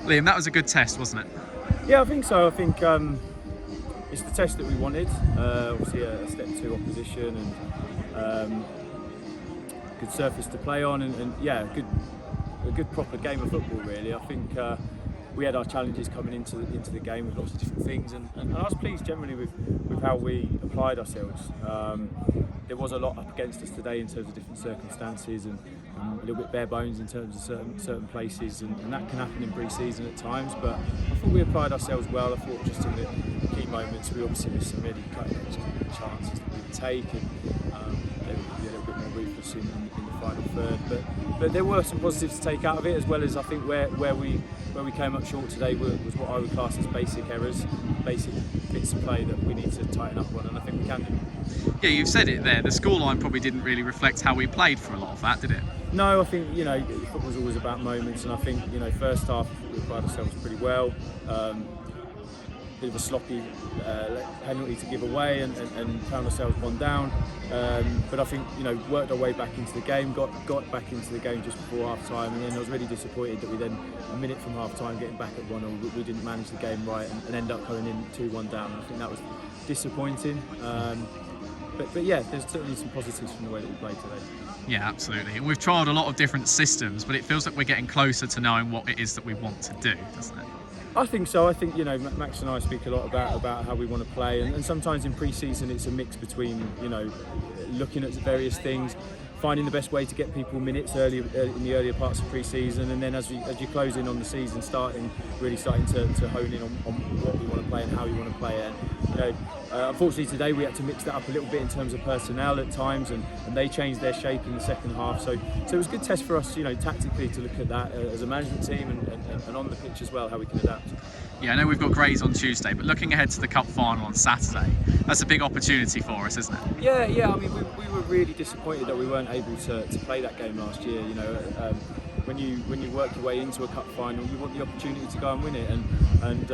Liam, that was a good test, wasn't it? Yeah, I think so. I think it's the test that we wanted. Obviously, a step 2 opposition and good surface to play on, and yeah, a good proper game of football. Really, I think we had our challenges coming into the game with lots of different things, and I was pleased generally with how we applied ourselves. There was a lot up against us today in terms of different circumstances and a little bit bare bones in terms of certain places, and that can happen in pre-season at times. But I thought we applied ourselves well. I thought just in the key moments we obviously missed some really cutting-edge chances that we would take, and they would be a little bit more ruthless in the final third. But there were some positives to take out of it, as well as I think where we came up short today was what I would class as basic errors, basic bits of play that we need to tighten up on, and I think we can do. Yeah, you've said it there. The scoreline probably didn't really reflect how we played for a lot of that, did it? No, I think football's always about moments, and I think first half we applied ourselves pretty well. Bit of a sloppy penalty to give away, and found ourselves one down. But I think worked our way back into the game, got back into the game just before half time, and then I was really disappointed that we then, a minute from half time, getting back at 1-0, we didn't manage the game right and end up coming in 2-1 down. I think that was disappointing. But yeah, there's certainly some positives from the way that we played today. Yeah, absolutely. And we've tried a lot of different systems, but it feels like we're getting closer to knowing what it is that we want to do, doesn't it? I think so. I think Max and I speak a lot about how we want to play, and sometimes in pre-season it's a mix between looking at various things, finding the best way to get people minutes early in the earlier parts of pre-season, and then as you close in on the season, starting to hone in on what we want to play and how we want to play it. And, unfortunately today we had to mix that up a little bit in terms of personnel at times, and they changed their shape in the second half. So it was a good test for us, tactically, to look at that as a management team and on the pitch as well, how we can adapt. Yeah, I know we've got Grays on Tuesday, but looking ahead to the Cup final on Saturday, that's a big opportunity for us, isn't it? Yeah. I mean, we were really disappointed that we weren't able to play that game last year. When you work your way into a cup final, you want the opportunity to go and win it. And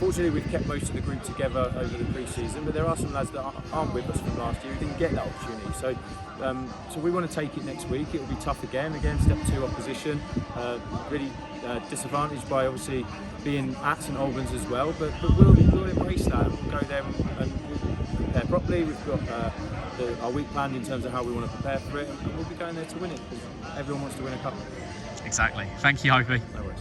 fortunately, we've kept most of the group together over the pre-season, but there are some lads that aren't with us from last year who didn't get that opportunity. So we want to take it next week. It will be tough again, step 2 opposition. Really disadvantaged by obviously being at St Albans as well, but we'll embrace that. We'll go there and we'll prepare properly. We've got our week planned in terms of how we want to prepare for it, and we'll be going there to win it, because everyone wants to win a cup. Exactly. Thank you, Opie. No worries.